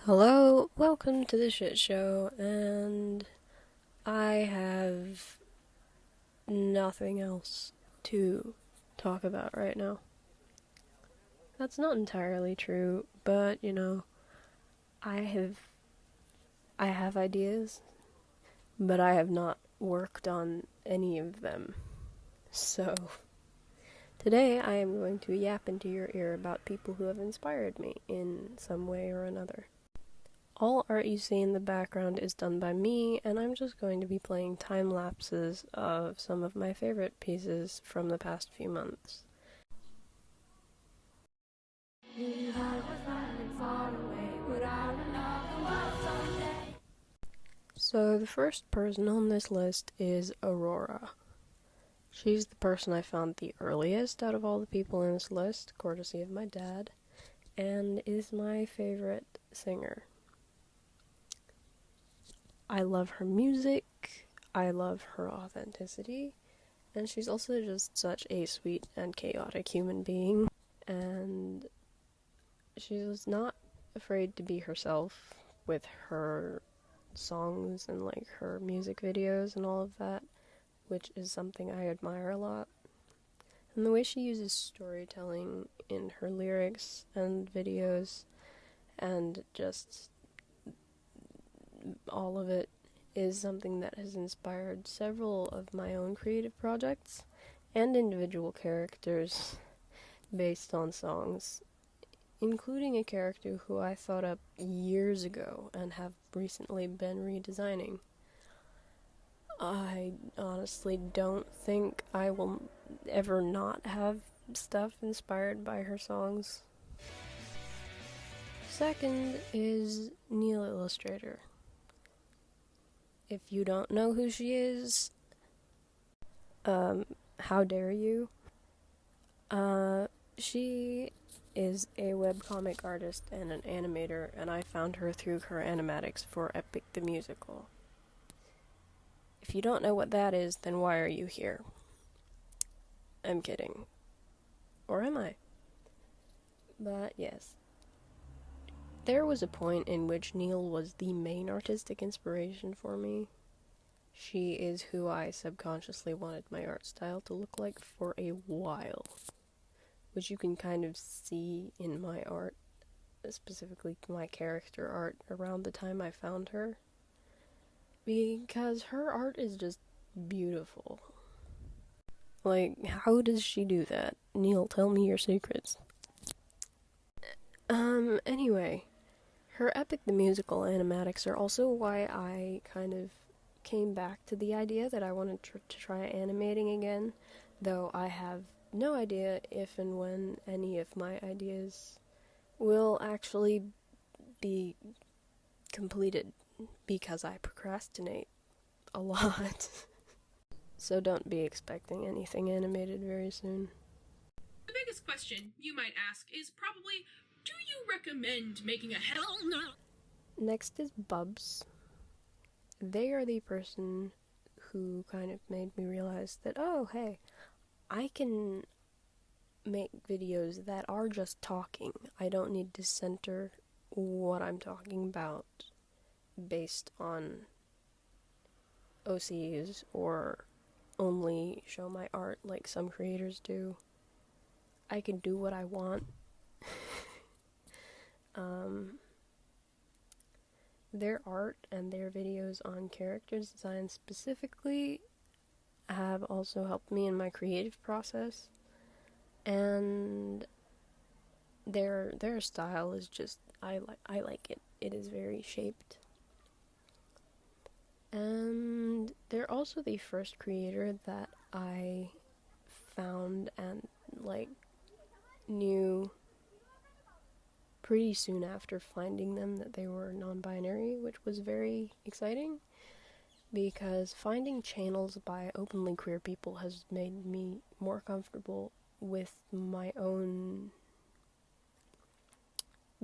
Hello, welcome to the shit show, and I have nothing else to talk about right now. That's not entirely true, but I have I have ideas, but I have not worked on any of them. So, today I am going to yap into your ear about people who have inspired me in some way or another. All art you see in the background is done by me, and I'm just going to be playing time lapses of some of my favorite pieces from the past few months. So the first person on this list is Aurora. She's the person I found the earliest out of all the people in this list, courtesy of my dad, and is my favorite singer. I love her music, I love her authenticity, and she's also just such a sweet and chaotic human being, and she was not afraid to be herself with her songs and like her music videos and all of that, which is something I admire a lot. And the way she uses storytelling in her lyrics and videos and just all of it is something that has inspired several of my own creative projects and individual characters based on songs, including a character who I thought up years ago and have recently been redesigning. I honestly don't think I will ever not have stuff inspired by her songs. Second is Neil Illustrator. If you don't know who she is, how dare you? She is a webcomic artist and an animator, and I found her through her animatics for Epic the Musical. If you don't know what that is, then why are you here? I'm kidding. Or am I? But yes. There was a point in which Neil was the main artistic inspiration for me. She is who I subconsciously wanted my art style to look like for a while, which you can kind of see in my art, specifically my character art, around the time I found her. Because her art is just beautiful. Like, how does she do that? Neil, tell me your secrets. Anyway, her Epic the Musical animatics are also why I kind of came back to the idea that I wanted to try animating again, though I have no idea if and when any of my ideas will actually be completed, because I procrastinate a lot. So don't be expecting anything animated very soon. The biggest question you might ask is probably, do you recommend making a hell no? Next is Bubs. They are the person who kind of made me realize that, oh, hey, I can make videos that are just talking. I don't need to center what I'm talking about based on OCs or only show my art like some creators do. I can do what I want. Their art and their videos on character design specifically have also helped me in my creative process, and their style is just I like it. It is very shaped. And they're also the first creator that I found and knew pretty soon after finding them that they were non-binary, which was very exciting because finding channels by openly queer people has made me more comfortable with my own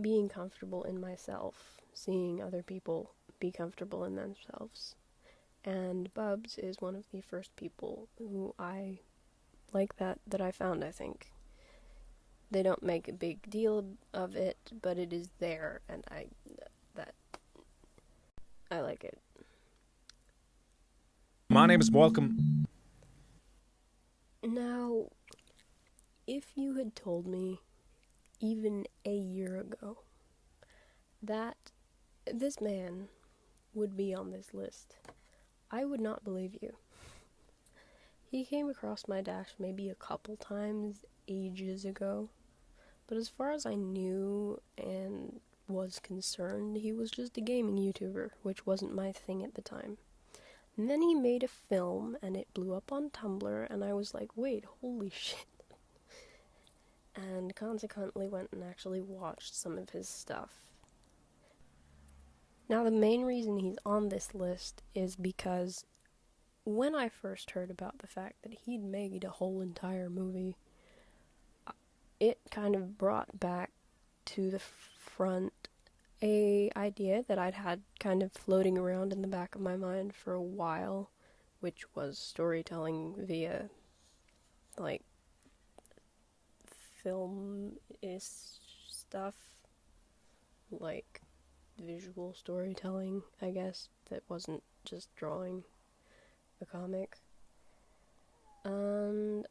being comfortable in myself, seeing other people be comfortable in themselves. And Bubs is one of the first people who I like that I found, I think. They don't make a big deal of it, but it is there, and I like it. My name is Welcome. Now, if you had told me, even a year ago, that this man would be on this list, I would not believe you. He came across my dash maybe a couple times ages ago, but as far as I knew and was concerned, he was just a gaming YouTuber, which wasn't my thing at the time. And then he made a film, and it blew up on Tumblr, and I was like, wait, holy shit. And consequently went and actually watched some of his stuff. Now, the main reason he's on this list is because when I first heard about the fact that he'd made a whole entire movie, it kind of brought back to the front a idea that I'd had kind of floating around in the back of my mind for a while, which was storytelling via, like, film-ish stuff, like visual storytelling, I guess, that wasn't just drawing a comic. And,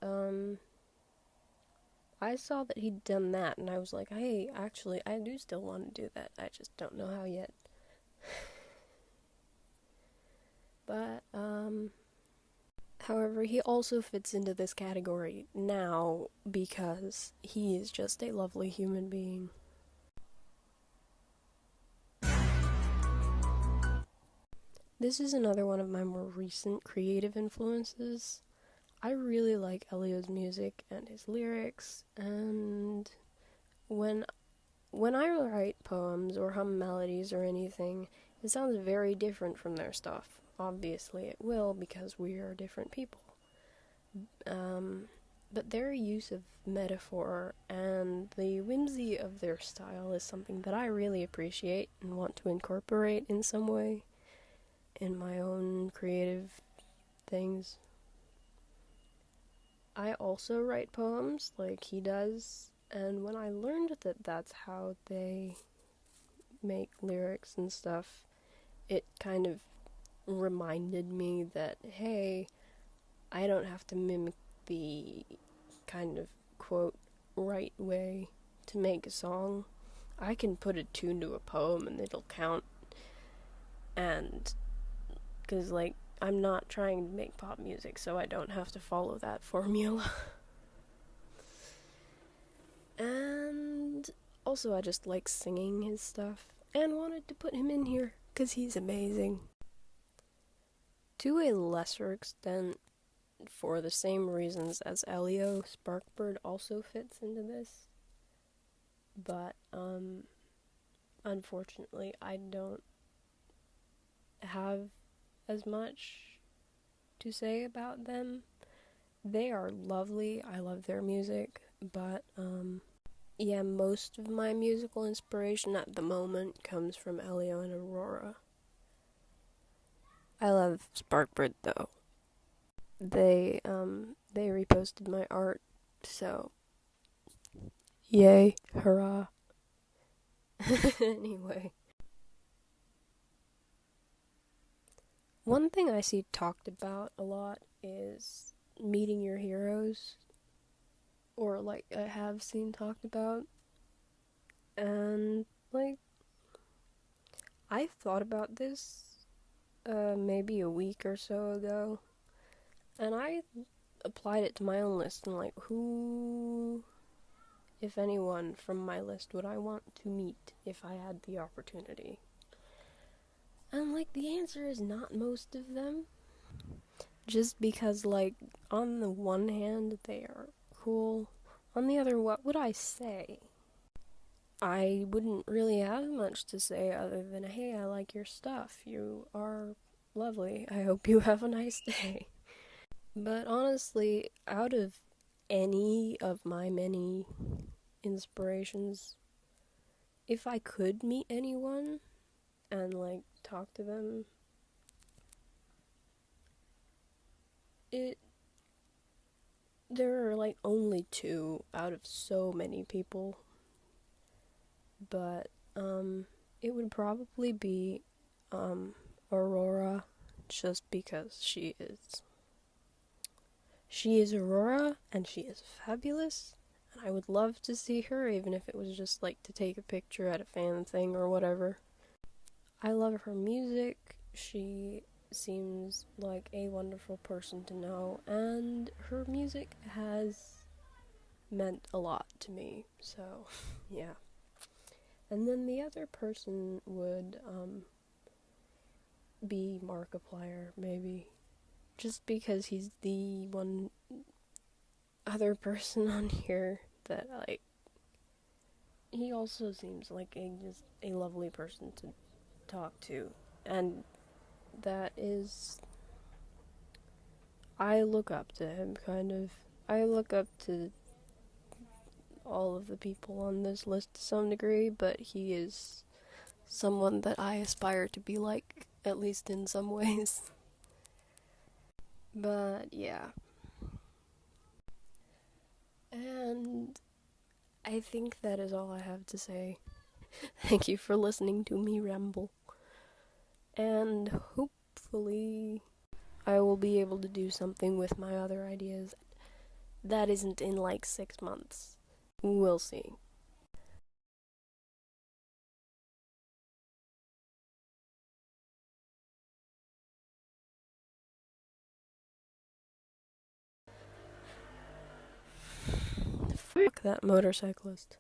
I saw that he'd done that, and I was like, hey, actually, I do still want to do that. I just don't know how yet. But, however, he also fits into this category now because he is just a lovely human being. This is another one of my more recent creative influences. I really like Elio's music and his lyrics, and when I write poems or hum melodies or anything, it sounds very different from their stuff. Obviously it will, because we are different people. But their use of metaphor and the whimsy of their style is something that I really appreciate and want to incorporate in some way in my own creative things. I also write poems like he does, and when I learned that that's how they make lyrics and stuff, it kind of reminded me that, hey, I don't have to mimic the kind of, quote, right way to make a song. I can put a tune to a poem and it'll count. And, because, like, I'm not trying to make pop music, so I don't have to follow that formula. And also I just like singing his stuff, and wanted to put him in here, because he's amazing. To a lesser extent, for the same reasons as Elio, Sparkbird also fits into this. But, unfortunately, I don't have as much to say about them. They are lovely, I love their music, but, yeah, most of my musical inspiration at the moment comes from Elio and Aurora. I love Sparkbird, though. They reposted my art, so yay, hurrah. Anyway. One thing I see talked about a lot is meeting your heroes, or, like, I have seen talked about, and, like, I thought about this, maybe a week or so ago, and I applied it to my own list, and, like, who, if anyone, from my list would I want to meet if I had the opportunity? And, like, the answer is not most of them. Just because, like, on the one hand, they are cool. On the other, what would I say? I wouldn't really have much to say other than, hey, I like your stuff. You are lovely. I hope you have a nice day. But honestly, out of any of my many inspirations, if I could meet anyone and, like, talk to them, there are, like, only two out of so many people, but, it would probably be, Aurora just because she is. She is Aurora, and she is fabulous, and I would love to see her, even if it was just like to take a picture at a fan thing or whatever. I love her music. She seems like a wonderful person to know, and her music has meant a lot to me, so yeah. And then the other person would be Markiplier, maybe, just because he's the one other person on here that, like, he also seems like just a lovely person to talk to, and that is, I look up to him, kind of. I look up to all of the people on this list to some degree, but he is someone that I aspire to be like, at least in some ways. But yeah. And I think that is all I have to say. Thank you for listening to me ramble. And hopefully I will be able to do something with my other ideas. That isn't in like 6 months. We'll see. Fuck that motorcyclist.